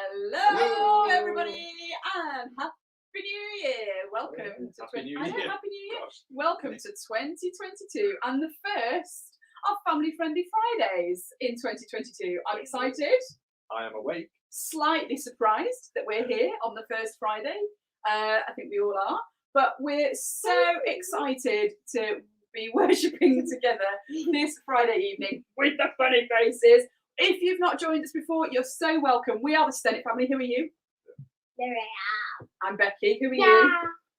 Hello, everybody, and Happy New Year! Welcome to Happy New Year. Happy New Year! Gosh. Welcome to 2022 and the first of Family Friendly Fridays in 2022. I'm excited. I am awake. Slightly surprised that we're here on the first Friday. I think we all are, but we're so excited to be worshipping together this Friday evening with the funny faces. If you've not joined us before, you're so welcome. We are the Stennett family. Who are you? I'm Becky. Who are you?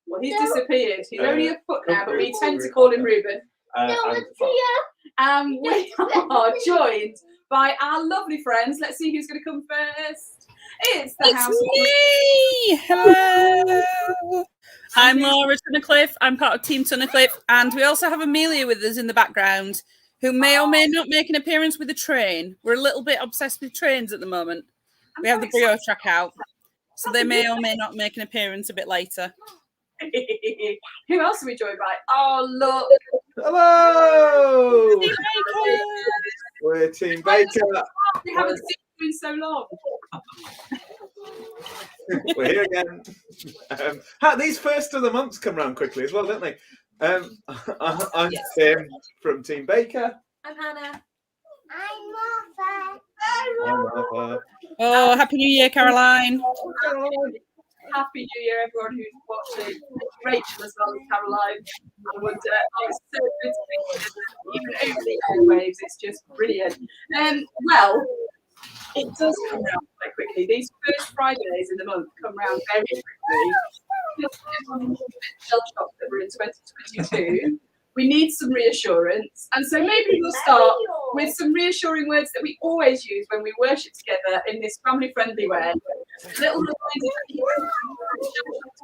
Well, he's disappeared. He's only a foot now, but we tend to call him Reuben. And we are joined by our lovely friends. Let's see who's going to come first. It's me! Hello! I'm Laura Tunnicliffe. I'm part of Team Tunnicliffe, and we also have Amelia with us in the background, who may or may not make an appearance with a train. We're a little bit obsessed with trains at the moment. We have the Brio track out, so they may or may not make an appearance a bit later. Who else are we joined by? Oh, look. Hello! Team Baker! We're Team Baker. We haven't seen you in so long. We're here again. These first of the months come round quickly as well, don't they? I'm Tim from Team Baker. I'm Hannah. I'm Rafa. Oh, Happy New Year, Caroline. Happy New Year, everyone who's watching. Rachel as well as Caroline. And it's so good to be here, even over the airwaves. It's just brilliant. Well, it does come round quite quickly. These first Fridays in the month come round very quickly. Everyone is a bit shell-shocked that we're in 2022. We need some reassurance. And so maybe we'll start with some reassuring words that we always use when we worship together in this family-friendly way. Little reminders that you are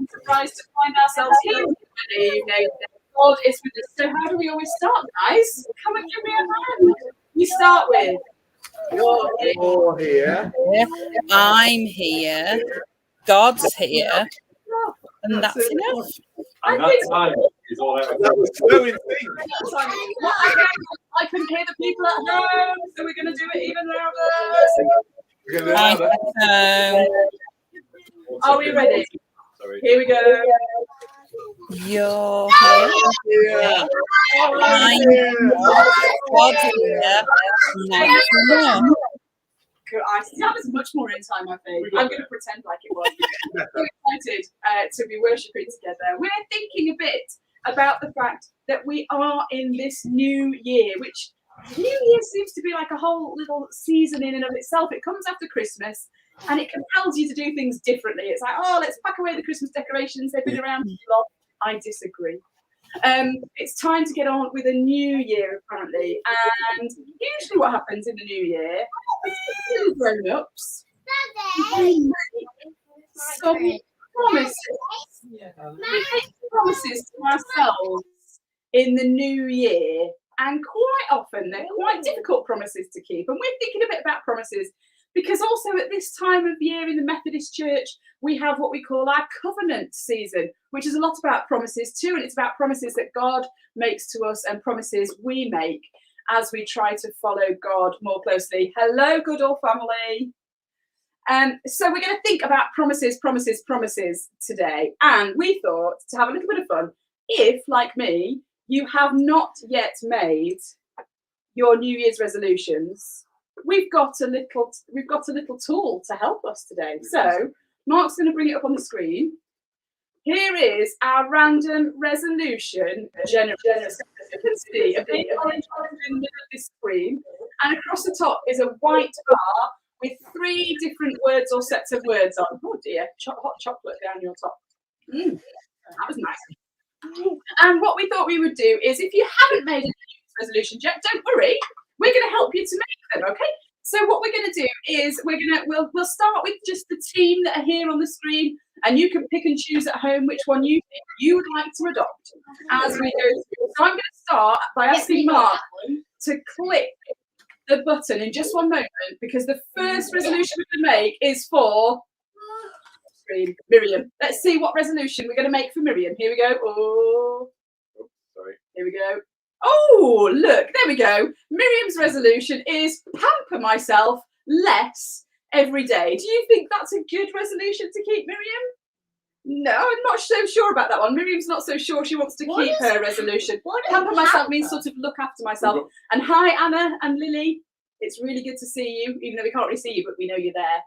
surprised to find ourselves here today evening. God is with us. So how do we always start, guys? Come and give me a hand. We start with You're here. I'm here. God's here. And that's enough. And that time is all out. That was so in sync. I couldn't hear the people at home, so we're going to do it even louder. I think so. Are we ready? Sorry. Here we go. You're here. I'm here. God's here. That's enough. That was much more in time, I think. I'm going to pretend like it was. I'm excited to be worshipping together. We're thinking a bit about the fact that we are in this new year, which New Year seems to be like a whole little season in and of itself. It comes after Christmas and it compels you to do things differently. It's like, oh, let's pack away the Christmas decorations. They've been around too long. I disagree. It's time to get on with a new year, apparently. And usually what happens in the new year is grown-ups some promises. We make promises to ourselves in the new year. And quite often, they're quite difficult promises to keep. And we're thinking a bit about promises because also at this time of year in the Methodist Church, we have what we call our covenant season, which is a lot about promises too. And it's about promises that God makes to us and promises we make as we try to follow God more closely. Hello, good old family. So we're going to think about promises today. And we thought to have a little bit of fun, if, like me, you have not yet made your New Year's resolutions, we've got a little tool to help us today. So Mark's going to bring it up on the screen. Here is our random resolution generator. You can see a big orange one in the middle of this screen, and across the top is a white bar with 3 different words or sets of words on. Oh dear, hot chocolate down your top. That was nice. And what we thought we would do is, if you haven't made a New Year's resolution yet, don't worry. We're going to help you to make them, okay? So what we're going to do is we'll start with just the team that are here on the screen, and you can pick and choose at home which one you think you would like to adopt as we go through. So I'm going to start by asking Mark to click the button in just one moment, because the first resolution we're going to make is for Miriam. Let's see what resolution we're going to make for Miriam. Here we go. Oh, sorry. Here we go. Oh, look, there we go. Miriam's resolution is pamper myself less every day. Do you think that's a good resolution to keep, Miriam? No, I'm not so sure about that one. Miriam's not so sure she wants to keep her resolution. Pamper myself means sort of look after myself. And hi, Anna and Lily. It's really good to see you, even though we can't really see you, but we know you're there.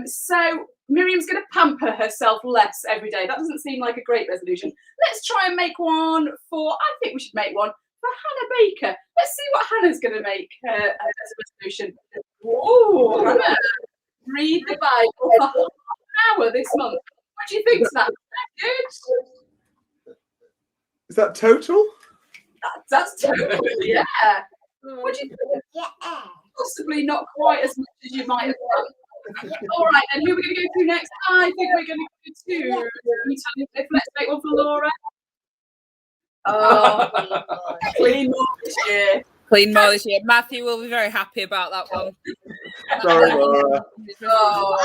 So Miriam's going to pamper herself less every day. That doesn't seem like a great resolution. Let's try and make one I think we should make one for Hannah Baker. Let's see what Hannah's going to make as a resolution. Oh, Hannah, read the Bible for half an hour this month. What do you think, Snap? Good? Is that total? That's total, yeah. What do you think? Yeah. Possibly not quite as much as you might have done. All right, and who are we going to go to next? I think we're going to go to. Let's make one for Laura. Oh, clean more this year. Clean more this year. Matthew will be very happy about that one. Sorry, Laura. Oh.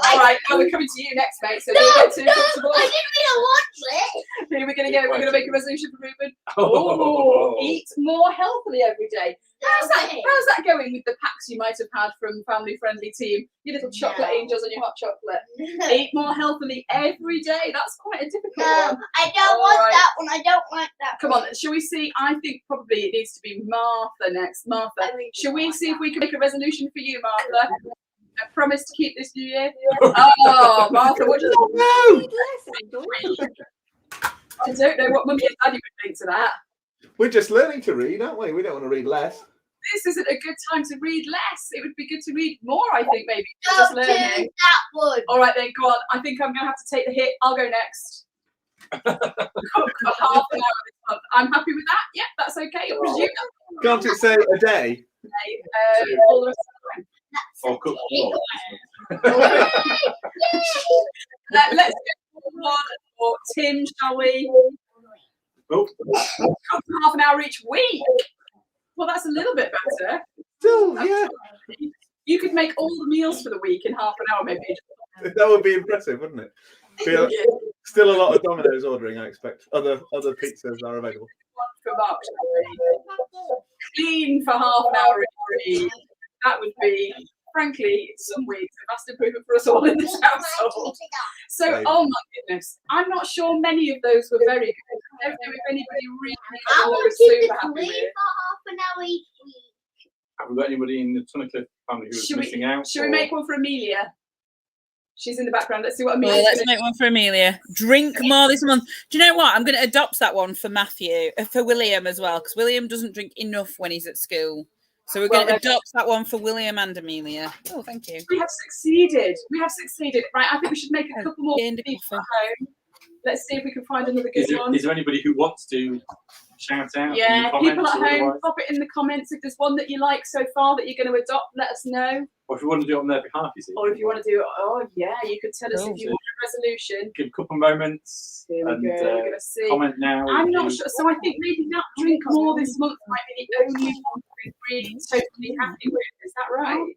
All right, well, we're coming to you next, mate. So don't get too comfortable. I didn't mean to watch it. Here we're going to go. We're going to make a resolution for Ruben. Oh, eat more healthily every day. How's that going with the packs you might have had from Family Friendly Team? Your little chocolate angels and your hot chocolate. Eat more healthily every day. That's quite a difficult one. I don't want that one. I don't like that. Come on, shall we see? I think probably it needs to be Martha next. Martha, shall we see if we can make a resolution for you, Martha? A promise to keep this new year? Oh, Martha, what do you think? I don't know what Mummy and Daddy would think to that. We're just learning to read, aren't we? We don't want to read less. This isn't a good time to read less. It would be good to read more, I think, maybe. Don't Just do learning. that one. All right, then, go on. I think I'm going to have to take the hit. I'll go next. Cook for half an hour this month. I'm happy with that. Yeah, that's okay. I presume that's Can't it say a day? okay. All the rest of Or cook the time. Let's go for one for Tim, shall we? Oh. Cook for half an hour each week. Well, that's a little bit better. Still, yeah. You could make all the meals for the week in half an hour, maybe. That would be impressive, wouldn't it? Still a lot of Domino's ordering, I expect. Other pizzas are available. For Mark, clean for half an hour each week. That would be, frankly, in some weeks, a vast improvement for us all in this household. So, oh my goodness, I'm not sure many of those were very good. I don't know if anybody really I was want to keep super it happy clean with. for half an hour each week. Have we got anybody in the Tunnicliffe family who's missing out? Should we make one for Amelia? She's in the background. Let's see what Oh, Amelia's let's going to make one for Amelia. Drink more this month. Do you know what? I'm going to adopt that one for Matthew, for William as well, because William doesn't drink enough when he's at school. So we're going to adopt that one for William and Amelia. Oh, thank you. We have succeeded. We have succeeded. Right, I think we should make a couple more Gained a people at coffee. home. Let's see if we can find another good one. Is there anybody who wants to shout out? Yeah, in the people at comments or home, otherwise? pop it in the comments. If there's one that you like so far that you're going to adopt, let us know. Or if you want to do it on their behalf, you see. Or if you want to do, oh yeah, you could tell us Oh, if you want a resolution. Give a couple moments Here we and go. We're going to see. comment now. I'm if not you- sure. So I think maybe that drink more this month might be the only one we're really totally happy with. Is that right?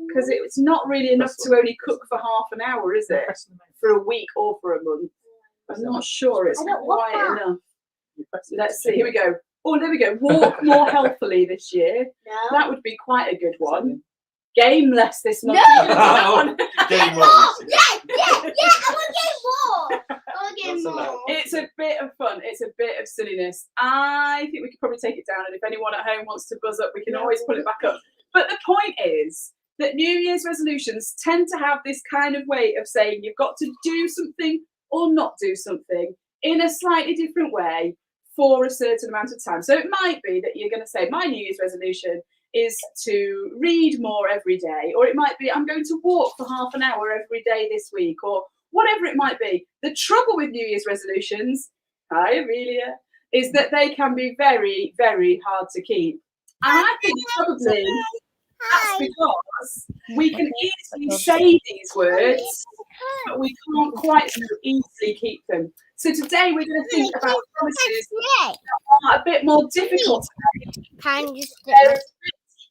Because it's not really enough to only cook for half an hour, is it? For a week or for a month. I'm not sure it's I don't want quite that. enough. Let's see. Here we go. Oh, there we go. Walk more healthily this year. No. That would be quite a good one. Game less this month. No. You can do that one. Game More. on. Yeah. I want to get more. I want to get That's more. allowed. It's a bit of fun. It's a bit of silliness. I think we could probably take it down, and if anyone at home wants to buzz up, we can always put it back up. But the point is that New Year's resolutions tend to have this kind of way of saying you've got to do something or not do something in a slightly different way for a certain amount of time. So it might be that you're going to say, my New Year's resolution is to read more every day, or it might be I'm going to walk for half an hour every day this week, or whatever it might be. The trouble with New Year's resolutions, hi Amelia, is that they can be very, very hard to keep. And I think probably that's because we can easily say these words, but we can't quite so easily keep them. So today we're going to think about promises that are a bit more difficult to make. They're a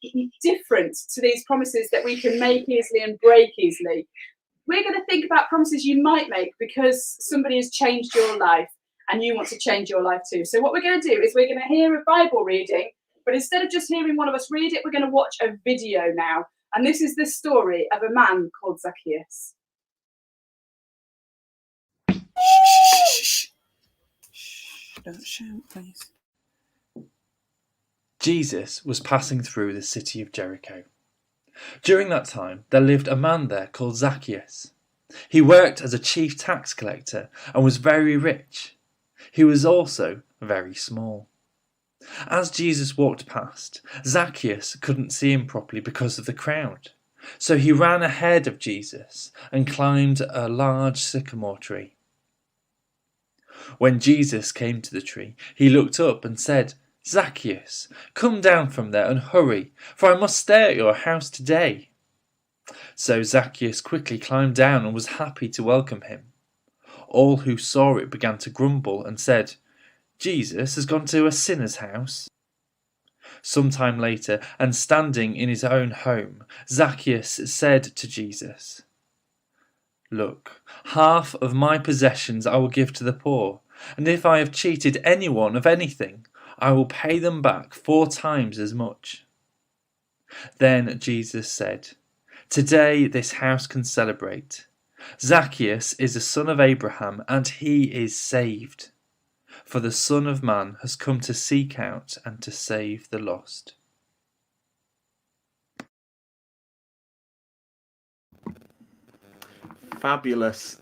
bit different to these promises that we can make easily and break easily. We're going to think about promises you might make because somebody has changed your life and you want to change your life too. So what we're going to do is we're going to hear a Bible reading, but instead of just hearing one of us read it, we're going to watch a video now And this is the story of a man called Zacchaeus. Shh. Don't shout, please. Jesus was passing through the city of Jericho. During that time, there lived a man there called Zacchaeus. He worked as a chief tax collector and was very rich. He was also very small. As Jesus walked past, Zacchaeus couldn't see him properly because of the crowd. So he ran ahead of Jesus and climbed a large sycamore tree. When Jesus came to the tree, he looked up and said, "Zacchaeus, come down from there and hurry, for I must stay at your house today." So Zacchaeus quickly climbed down and was happy to welcome him. All who saw it began to grumble and said, "Jesus has gone to a sinner's house." Some time later, and standing in his own home, Zacchaeus said to Jesus, "Look, half of my possessions I will give to the poor, and if I have cheated anyone of anything, I will pay them back 4 times as much." Then Jesus said, "Today this house can celebrate. Zacchaeus is a son of Abraham, and he is saved. For the Son of Man has come to seek out and to save the lost." Fabulous.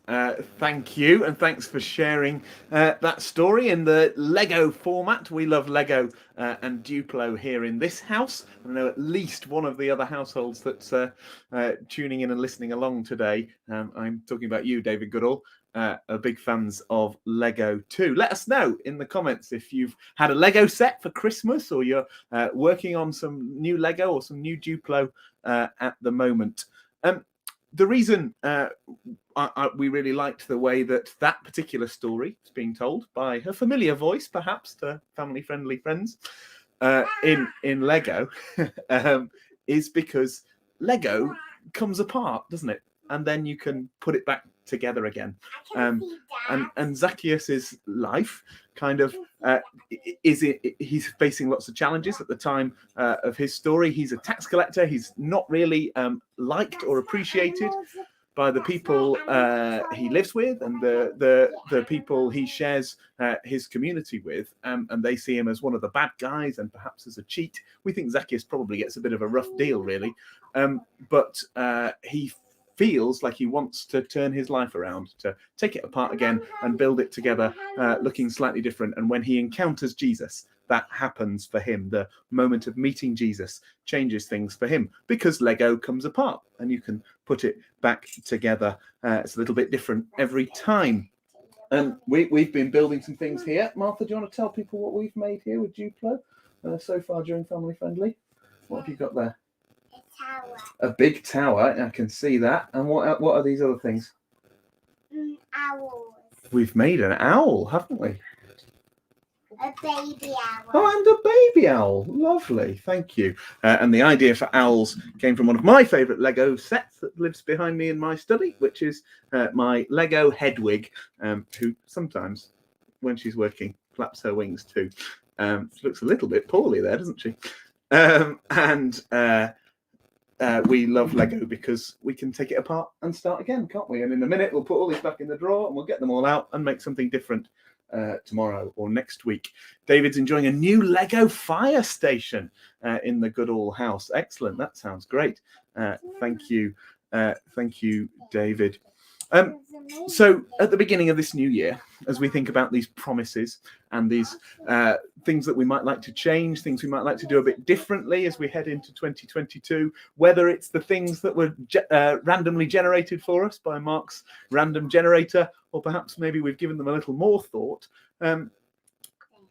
Thank you, and thanks for sharing that story in the Lego format. We love Lego and Duplo here in this house. I know at least one of the other households that's tuning in and listening along today. I'm talking about you, David Goodall. Are big fans of Lego too. Let us know in the comments if you've had a Lego set for Christmas, or you're working on some new Lego or some new Duplo at the moment. The reason we really liked the way that particular story is being told by a familiar voice, perhaps to family-friendly friends, in Lego, is because Lego comes apart, doesn't it? And then you can put it back together again. And Zacchaeus's life kind of he's facing lots of challenges at the time of his story. He's a tax collector. He's not really liked or appreciated by the people he lives with and the people he shares his community with, and they see him as one of the bad guys and perhaps as a cheat. We think Zacchaeus probably gets a bit of a rough deal, really, but he feels like he wants to turn his life around, to take it apart again and build it together, looking slightly different. And when he encounters Jesus, that happens for him. The moment of meeting Jesus changes things for him, because Lego comes apart and you can put it back together. It's a little bit different every time. And we've been building some things here. Martha, do you want to tell people what we've made here with Duplo so far during Family Friendly? What have you got there? Tower. A big tower, I can see that. And what are these other things? Owls. We've made an owl, haven't we? A baby owl. Oh, and a baby owl. Lovely, thank you. And the idea for owls came from one of my favourite Lego sets that lives behind me in my study, which is my Lego Hedwig, who sometimes, when she's working, flaps her wings too. She looks a little bit poorly there, doesn't she? We love Lego because we can take it apart and start again, can't we? And in a minute, we'll put all these back in the drawer and we'll get them all out and make something different tomorrow or next week. David's enjoying a new Lego fire station in the Goodall house. Excellent. That sounds great. Thank you. Thank you, David. So at the beginning of this new year, as we think about these promises and these things that we might like to change, things we might like to do a bit differently as we head into 2022, whether it's the things that were randomly generated for us by Mark's random generator, or perhaps maybe we've given them a little more thought,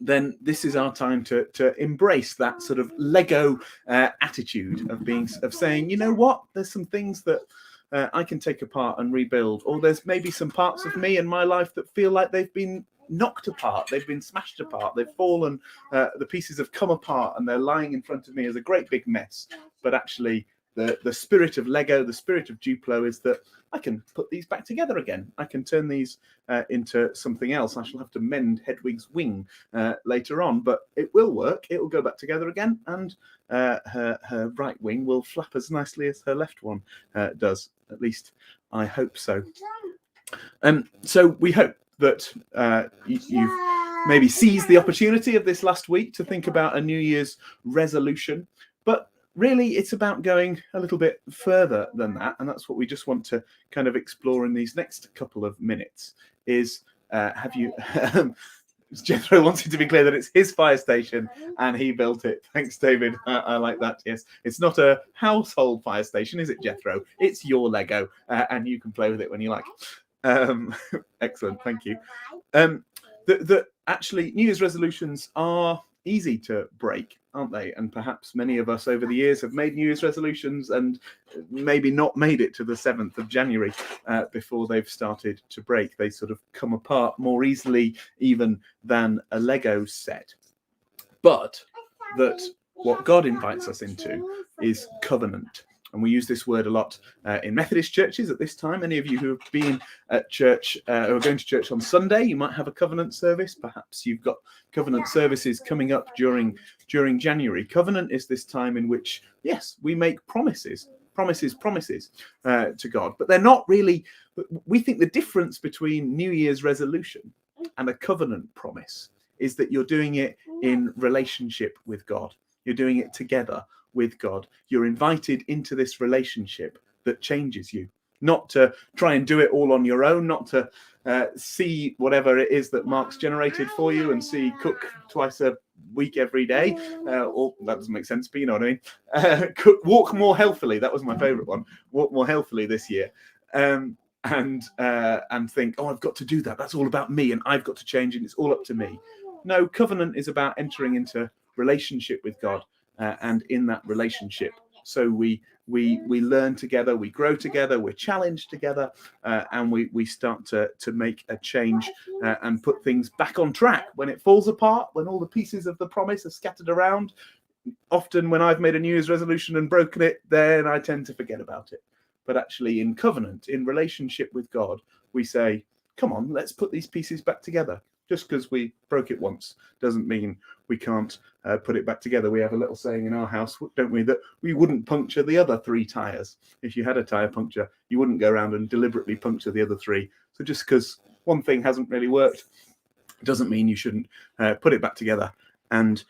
then this is our time to embrace that sort of Lego attitude of saying, you know what, there's some things that I can take apart and rebuild, or there's maybe some parts of me in my life that feel like they've been knocked apart, they've been smashed apart, they've fallen, the pieces have come apart and they're lying in front of me as a great big mess. But actually, the spirit of Lego, the spirit of Duplo is that I can put these back together again. I can turn these into something else. I shall have to mend Hedwig's wing later on, but it will work. It will go back together again, and her right wing will flap as nicely as her left one does. At least I hope so. So we hope that you've maybe seized the opportunity of this last week to think about a New Year's resolution, but really it's about going a little bit further than that, and that's what we just want to kind of explore in these next couple of minutes. Is have you Jethro wanted to be clear that it's his fire station and he built it. Thanks, David. I like that. Yes, it's not a household fire station, is it, Jethro? It's your Lego, and you can play with it when you like. Excellent, thank you. Actually, New Year's resolutions are easy to break, aren't they? And perhaps many of us over the years have made New Year's resolutions and maybe not made it to the 7th of January before they've started to break. They sort of come apart more easily even than a Lego set. But that what God invites us into is covenant. And we use this word a lot in Methodist churches at this time. Any of you who have been at church or are going to church on Sunday, you might have a covenant service. Perhaps you've got covenant services coming up during January. Covenant is this time in which, yes, we make promises to God. But they're not really, we think the difference between New Year's resolution and a covenant promise is that you're doing it in relationship with God. You're doing it together with God. You're invited into this relationship that changes you, not to try and do it all on your own, not to see whatever it is that Mark's generated for you and see cook twice a week every day, or that doesn't make sense, but you know what I mean. Walk more healthily. That was my favorite one. Walk more healthily this year. And think, oh, I've got to do that. That's all about me, and I've got to change, and it's all up to me. No, covenant is about entering into relationship with God. And in that relationship, so we learn together, we grow together, we're challenged together, and we start to make a change and put things back on track. When it falls apart, when all the pieces of the promise are scattered around, often when I've made a New Year's resolution and broken it, then I tend to forget about it. But actually in covenant, in relationship with God, we say, come on, let's put these pieces back together. Just because we broke it once doesn't mean we can't put it back together. We have a little saying in our house, don't we, that we wouldn't puncture the other 3 tires. If you had a tire puncture, you wouldn't go around and deliberately puncture the other 3. So just because one thing hasn't really worked doesn't mean you shouldn't put it back together and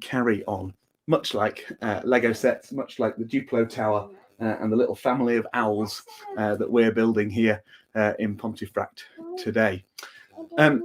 carry on. Much like Lego sets, much like the Duplo Tower and the little family of owls that we're building here in Pontefract today.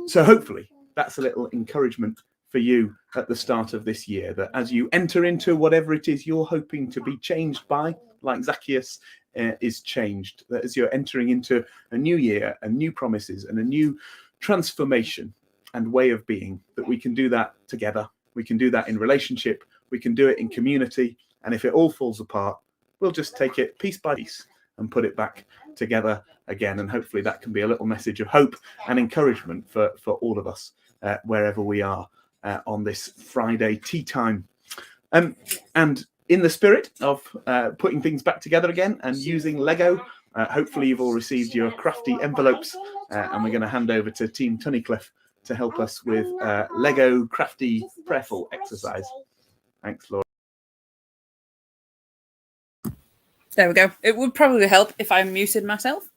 So hopefully that's a little encouragement for you at the start of this year, that as you enter into whatever it is you're hoping to be changed by, like Zacchaeus is changed, that as you're entering into a new year and new promises and a new transformation and way of being, that we can do that together. We can do that in relationship. We can do it in community. And if it all falls apart, we'll just take it piece by piece and put it back together again. And hopefully that can be a little message of hope and encouragement for all of us wherever we are on this Friday tea time. And in the spirit of putting things back together again and using Lego, hopefully you've all received your crafty envelopes, and we're going to hand over to Team Tunnicliffe to help us with Lego crafty prayerful exercise. Thanks, Laura. There we go. It would probably help if I muted myself.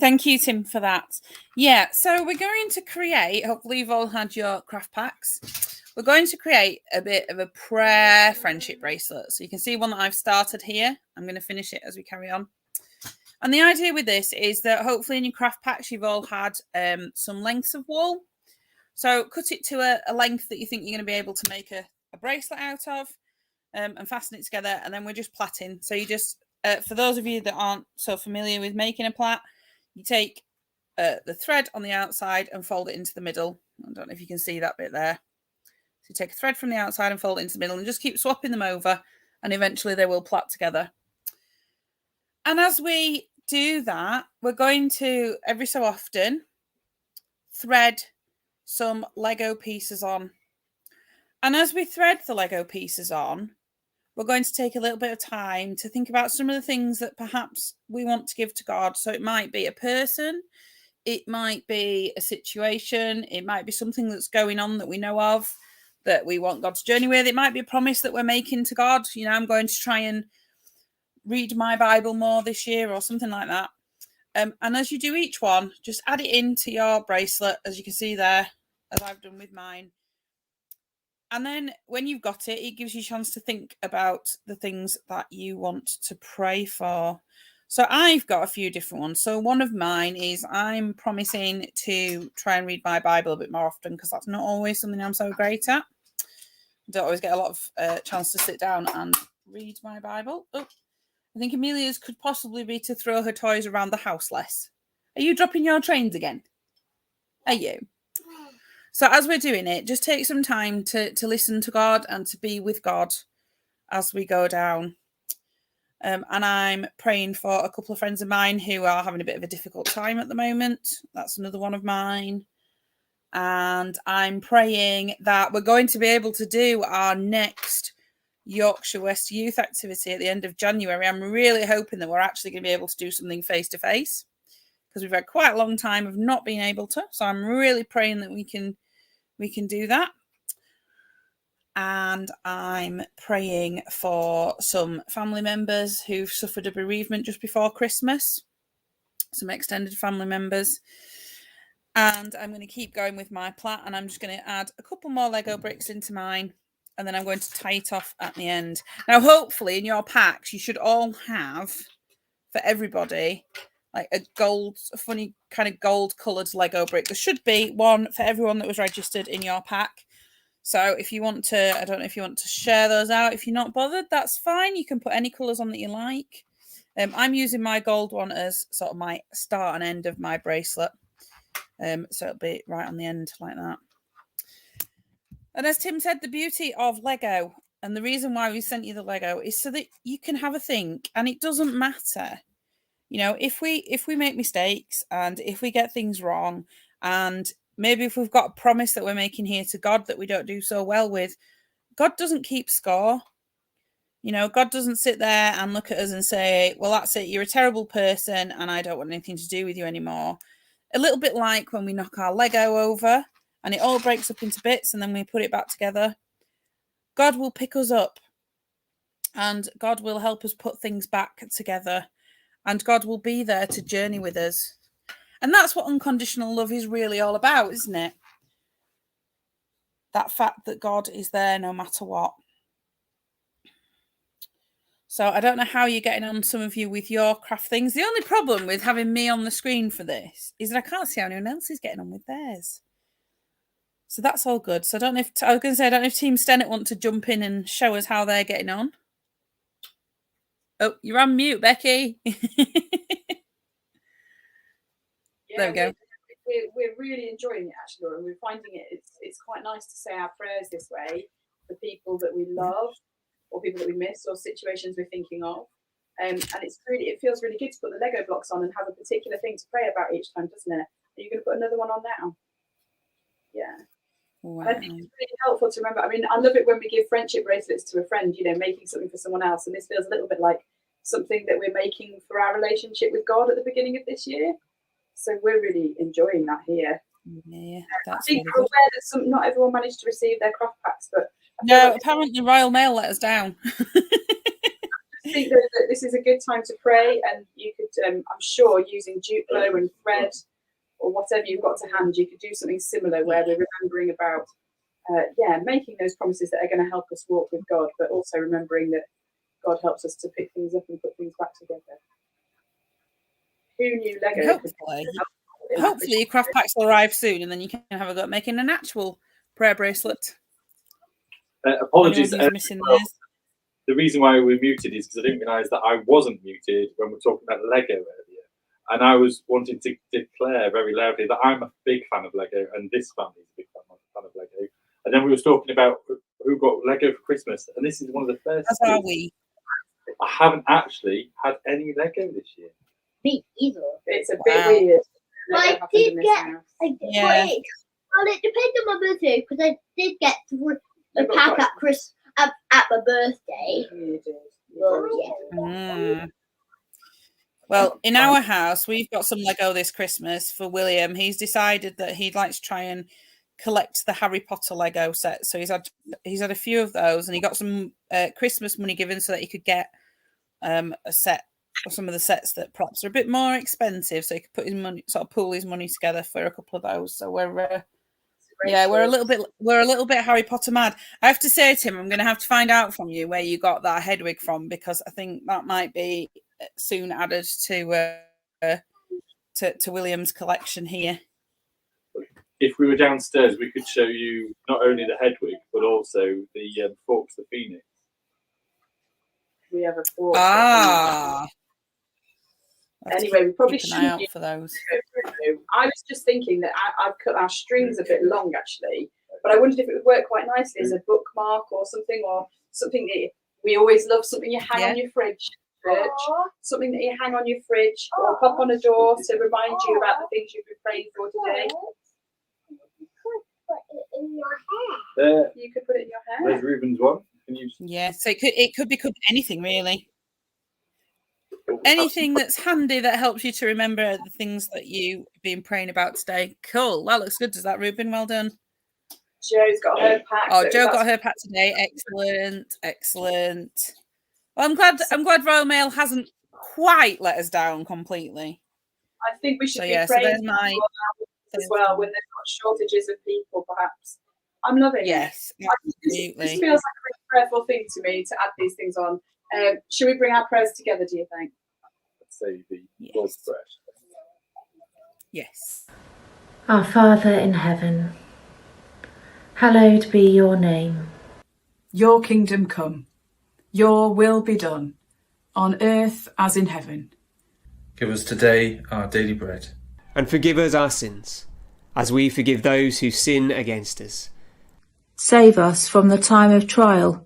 Thank you, Tim, for that. Yeah, so we're going to create, hopefully you've all had your craft packs. We're going to create a bit of a prayer friendship bracelet. So you can see one that I've started here. I'm going to finish it as we carry on. And the idea with this is that hopefully in your craft packs, you've all had some lengths of wool. So cut it to a length that you think you're going to be able to make a bracelet out of. And fasten it together, and then we're just plaiting. So you just, for those of you that aren't so familiar with making a plait, you take the thread on the outside and fold it into the middle. I don't know if you can see that bit there. So you take a thread from the outside and fold it into the middle and just keep swapping them over, and eventually they will plait together. And as we do that, we're going to, every so often, thread some Lego pieces on. And as we thread the Lego pieces on, we're going to take a little bit of time to think about some of the things that perhaps we want to give to God. So it might be a person, it might be a situation, it might be something that's going on that we know of that we want God to journey with. It might be a promise that we're making to God. You know, I'm going to try and read my Bible more this year or something like that. And as you do each one, just add it into your bracelet, as you can see there, as I've done with mine. And then when you've got it, it gives you a chance to think about the things that you want to pray for. So I've got a few different ones. So one of mine is I'm promising to try and read my Bible a bit more often, because that's not always something I'm so great at. I don't always get a lot of chance to sit down and read my Bible. Oh, I think Amelia's could possibly be to throw her toys around the house less. Are you dropping your trains again? Are you? So as we're doing it, just take some time to listen to God and to be with God as we go down. And I'm praying for a couple of friends of mine who are having a bit of a difficult time at the moment. That's another one of mine. And I'm praying that we're going to be able to do our next Yorkshire West Youth activity at the end of January. I'm really hoping that we're actually going to be able to do something face-to-face, because we've had quite a long time of not being able to. So I'm really praying that we can do that. And I'm praying for some family members who've suffered a bereavement just before Christmas, some extended family members. And I'm going to keep going with my plait, and I'm just going to add a couple more Lego bricks into mine, and then I'm going to tie it off at the end. Now, hopefully in your packs, you should all have, for everybody, like a funny kind of gold coloured Lego brick. There should be one for everyone that was registered in your pack. So if you want to, I don't know if you want to share those out. If you're not bothered, that's fine. You can put any colours on that you like. I'm using my gold one as sort of my start and end of my bracelet. So it'll be right on the end like that. And as Tim said, the beauty of Lego and the reason why we sent you the Lego is so that you can have a think, and it doesn't matter. You know, if we make mistakes and if we get things wrong, and maybe if we've got a promise that we're making here to God that we don't do so well with, God doesn't keep score. You know, God doesn't sit there and look at us and say, well, that's it, you're a terrible person and I don't want anything to do with you anymore. A little bit like when we knock our Lego over and it all breaks up into bits and then we put it back together. God will pick us up and God will help us put things back together, and God will be there to journey with us. And that's what unconditional love is really all about, isn't it? That fact that God is there no matter what. So I don't know how you're getting on, some of you, with your craft things. The only problem with having me on the screen for this is that I can't see how anyone else is getting on with theirs. So that's all good. So I don't know if Team Stennett want to jump in and show us how they're getting on. Oh, you're on mute, Becky. There we go. We're really enjoying it, actually, Laura. We're finding it's quite nice to say our prayers this way for people that we love, or people that we miss, or situations we're thinking of. And it feels really good to put the Lego blocks on and have a particular thing to pray about each time, doesn't it? Are you going to put another one on now? Yeah. Wow. I think it's really helpful to remember. I mean, I love it when we give friendship bracelets to a friend, you know, making something for someone else. And this feels a little bit like something that we're making for our relationship with God at the beginning of this year. So we're really enjoying that here. Yeah, I think we're aware that not everyone managed to receive their craft packs, but no, apparently Royal Mail let us down. I think that this is a good time to pray, and you could, I'm sure, using Duplo and thread or whatever you've got to hand, you could do something similar where we're remembering about, making those promises that are going to help us walk with God, but also remembering that God helps us to pick things up and put things back together. Who knew Lego? Hopefully your craft packs will arrive soon, and then you can have a go at making an actual prayer bracelet. Apologies. Missing theirs. The reason why we're muted is because I didn't realise that I wasn't muted when we were talking about Lego earlier. And I was wanting to declare very loudly that I'm a big fan of Lego, and this family is a big fan of Lego. And then we were talking about who got Lego for Christmas, and this is one of the first. As are we. I haven't actually had any Lego this year. Me either. It's a bit weird. I did get. Well, it depends on my birthday because I did get a pack at Christmas. at my birthday. You did. Well, yeah. Mm. Well, in our house, we've got some Lego this Christmas for William. He's decided that he'd like to try and collect the Harry Potter Lego set. So he's had a few of those, and he got some Christmas money given so that he could get a set or some of the sets that perhaps are a bit more expensive, so he could put his money, sort of pool his money together for a couple of those. So we're a little bit Harry Potter mad. I have to say, Tim, I'm going to have to find out from you where you got that Hedwig from, because I think that might be soon added to William's collection here. If we were downstairs, we could show you not only the Hedwig, but also the Fawkes the Phoenix. We have a Fawkes. Anyway, we probably keep an eye out shouldn't for those. I was just thinking that I've cut our strings a bit long, actually, but I wondered if it would work quite nicely as a bookmark or something that we always love, something you hang on your fridge, something that you hang on your fridge or pop on a door to remind you about the things you've been praying for today. In your hair. You could put it in your hair. There's Ruben's one. Can you? Yeah, so it could become anything really. Anything that's handy that helps you to remember the things that you've been praying about today. Cool. That looks good. Does that, Ruben? Well done. Jo's got her pack. Oh, Jo got her pack today. Excellent. Well, I'm glad Royal Mail hasn't quite let us down completely. I think we should be so praying there's my as well when they've got shortages of people, perhaps. I'm loving it. Yes, absolutely. This feels like a really prayerful thing to me to add these things on. Should we bring our prayers together, do you think? Let's say the Lord's Prayer. Yes. Our Father in heaven, hallowed be your name. Your kingdom come, your will be done, on earth as in heaven. Give us today our daily bread. And forgive us our sins, as we forgive those who sin against us. Save us from the time of trial,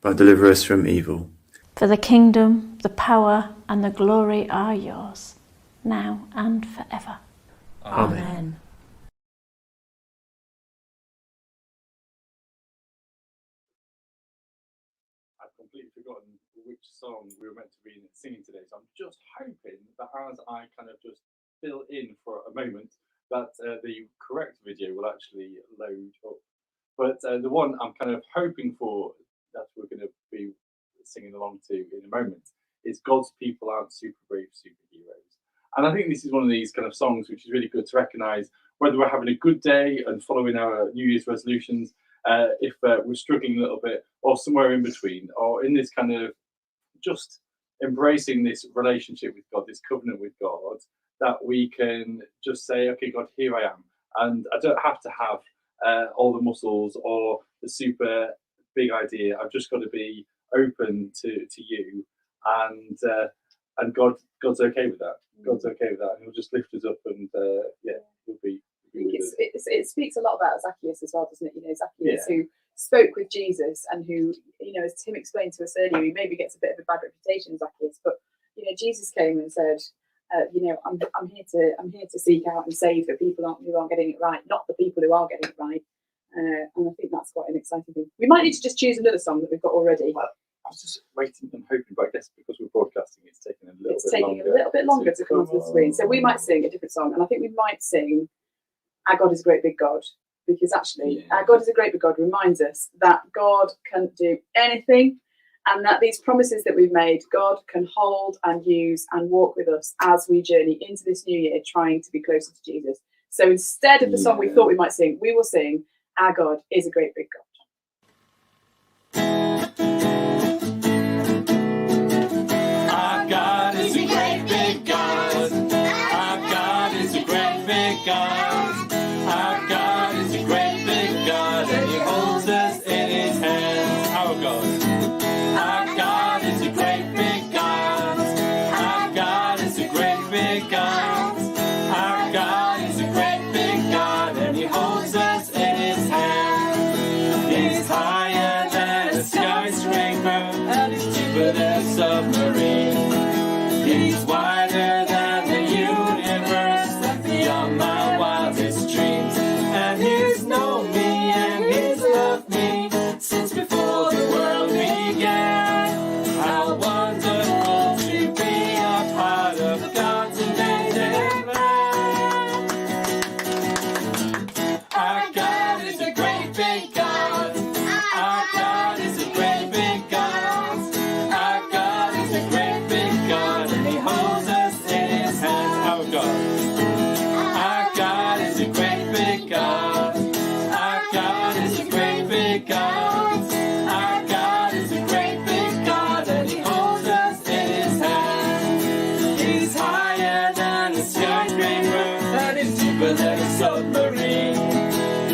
but deliver us from evil. For the kingdom, the power, and the glory are yours, now and forever. Amen. I've completely forgotten which song we were meant to be singing today, so I'm just hoping that as I kind of just fill in for a moment, that the correct video will actually load up. But the one I'm kind of hoping for that we're going to be singing along to in a moment is God's People Aren't Super Brave Superheroes. And I think this is one of these kind of songs which is really good to recognise whether we're having a good day and following our New Year's resolutions, if we're struggling a little bit, or somewhere in between, or in this kind of just embracing this relationship with God, this covenant with God, that we can just say, okay, God, here I am. And I don't have to have all the muscles or the super big idea. I've just got to be open to you, and God's okay with that. God's okay with that, and He'll just lift us up, and He'll be. It speaks a lot about Zacchaeus as well, doesn't it? You know, Zacchaeus who spoke with Jesus and who, you know, as Tim explained to us earlier, he maybe gets a bit of a bad reputation, Zacchaeus, but you know, Jesus came and said, you know, I'm here to seek out and save the people who aren't getting it right, not the people who are getting it right. And I think that's quite an exciting thing. We might need to just choose another song that we've got already. Well, I was just waiting and hoping, but I guess because we're broadcasting, it's taking a little bit longer to come onto the screen. So we might sing a different song, and I think we might sing "Our God is a Great Big God," because actually, "Our God is a Great Big God" reminds us that God can do anything, and that these promises that we've made, God can hold and use and walk with us as we journey into this new year, trying to be closer to Jesus. So instead of the song we thought we might sing, we will sing "Our God is a Great Big God." Our God is a great big God. Our God is a great big God. Our God is a great big God, and He holds us in His hands. Our God. Our God is a great big God. Our God is a great big God. Our God is a great big God, and He holds us in His hands. of God. Our God is a great big God. Our God is a great big God. Our God is a great big God, and He holds us in His hand. He's higher than the skyscraper, and He's deeper than a submarine.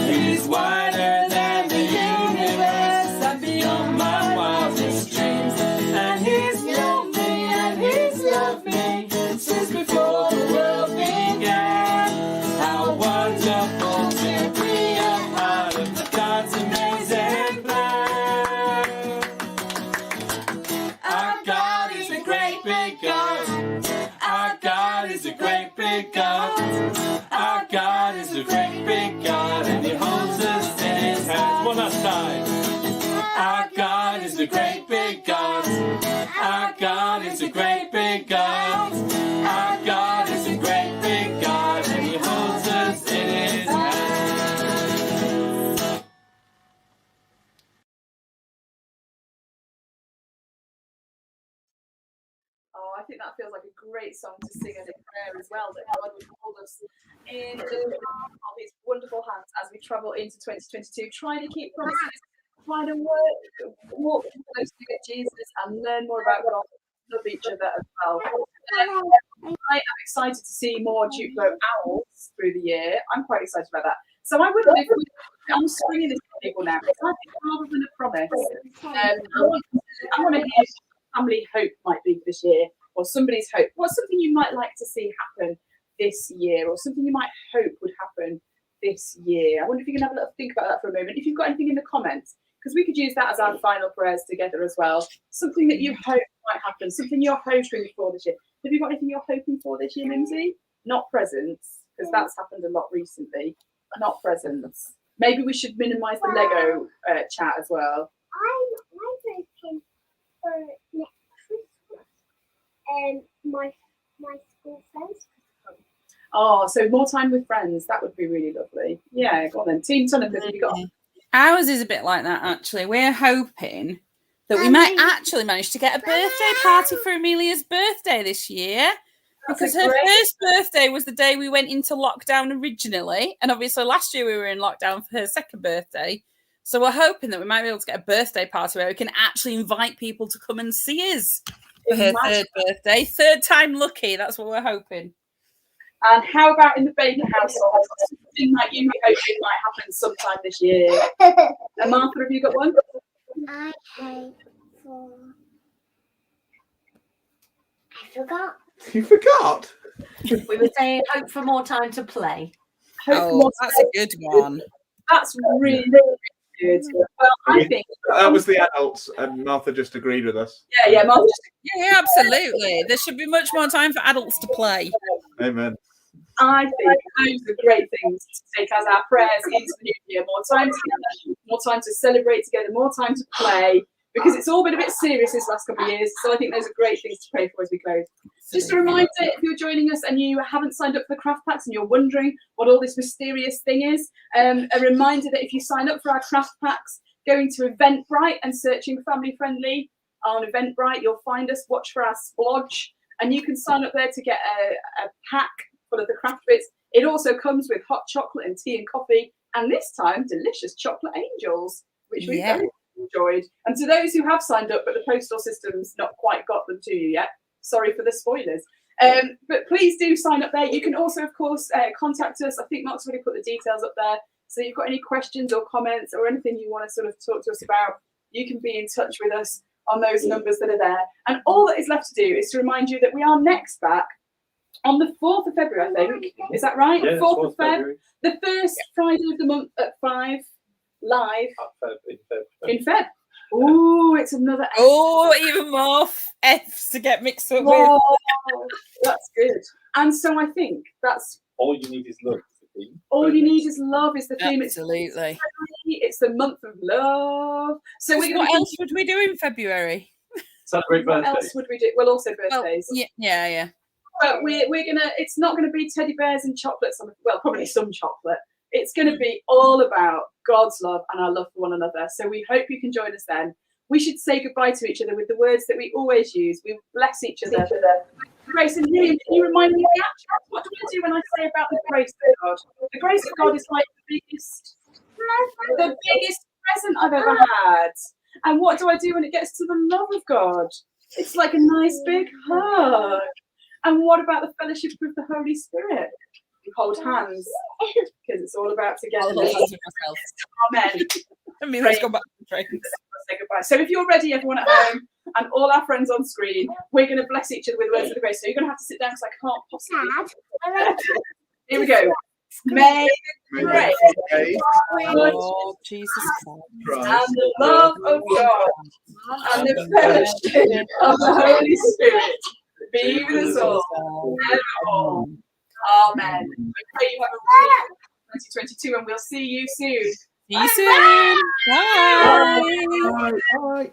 He's wider than the universe, and beyond my wildest dreams. And He's known me, and He's loved me since before the world began. How wonderful to be a part of God's amazing plan. Our God is a great big God. Our God is a great big God. Our God is a great big God, and He holds us in His hands. One last time. Our God is a great big God. Our God is a great big God. Our God is a great big God, and He holds us in His hands. Oh, I think that feels like a great song to sing as a prayer as well, that God would hold us in the palm of His wonderful hands as we travel into 2022, trying to keep promises, trying to walk closely with Jesus and learn more about God, love each other as well. I am excited to see more Duplo owls through the year. I'm quite excited about that. So I wondered if I'm swinging this to people now, because I think rather than a promise, I want to hear what family hope might be this year, or somebody's hope. What's something you might like to see happen this year, or something you might hope would happen this year? I wonder if you can have a little think about that for a moment. If you've got anything in the comments, because we could use that as our final prayers together as well. Something that you hope might happen, something you're hoping for this year. Have you got anything you're hoping for this year, Lindsay? Not presents, because that's happened a lot recently. Not presents. Maybe we should minimise the Lego chat as well. I'm hoping for next Christmas. My school friends could come. Oh, so more time with friends. That would be really lovely. Yeah, go on then. Team Tunnicliffe, have you got? Ours is a bit like that, actually. We're hoping that we might actually manage to get a birthday party for Amelia's birthday this year. Because her first birthday was the day we went into lockdown originally. And obviously last year we were in lockdown for her second birthday. So we're hoping that we might be able to get a birthday party where we can actually invite people to come and see us for her third birthday. Third time lucky. That's what we're hoping. And how about in the Baker household? Something like you hoping might happen sometime this year. And Martha, have you got one? I hope for... I forgot. You forgot? We were saying hope for more time to play. Oh, that's a good one. That's really, really good. Well, I think that was the adults, and Martha just agreed with us. Yeah, Martha. Yeah, absolutely. There should be much more time for adults to play. Amen. I think those are great things to take as our prayers into the new year. More time together, more time to celebrate together, more time to play, because it's all been a bit serious this last couple of years. So I think those are great things to pray for as we close. Just a reminder, if you're joining us and you haven't signed up for the craft packs and you're wondering what all this mysterious thing is, a reminder that if you sign up for our craft packs, going to Eventbrite and searching Family Friendly on Eventbrite, you'll find us, watch for our splodge, and you can sign up there to get a pack full of the craft bits. It also comes with hot chocolate and tea and coffee, and this time delicious chocolate angels, which we very enjoyed. And to those who have signed up but the postal system's not quite got them to you yet, sorry for the spoilers. But please do sign up there. You can also, of course, contact us. I think Mark's already put the details up there. So if you've got any questions or comments or anything you want to sort of talk to us about, you can be in touch with us on those numbers that are there. And all that is left to do is to remind you that we are next back on the 4th of February, I think. Is that right? Yeah, 4th of February. The first Friday of the month at 5, live in Feb. Ooh, it's another F. Oh, even more F's to get mixed up Whoa, with. That's good. And so I think that's all you need is love. All you need is love is the theme. Absolutely. It's the month of love. So what else would we do in February? Celebrate What birthdays. else would we do? Well, also birthdays. Yeah. But we're gonna. It's not gonna be teddy bears and chocolates. Well, probably some chocolate. It's gonna be all about God's love and our love for one another. So we hope you can join us then. We should say goodbye to each other with the words that we always use. We bless each other Grace and William, can you remind me of the actions? What do I do when I say about the grace of God? The grace of God is like the biggest present I've ever had. And what do I do when it gets to the love of God? It's like a nice big hug. And what about the fellowship with the Holy Spirit? We hold hands because it's all about togetherness. Amen. Amelia's gone back to the trains. Say goodbye. So if you're ready, everyone at home, and all our friends on screen, we're going to bless each other with words of the grace. So you're going to have to sit down because I can't possibly. Here we go. May the grace Oh, Jesus and the love of God and the fellowship of the Holy Spirit be with us all evermore. Amen. We pray you have a wonderful 2022 and we'll see you soon. See you soon. Bye. Bye.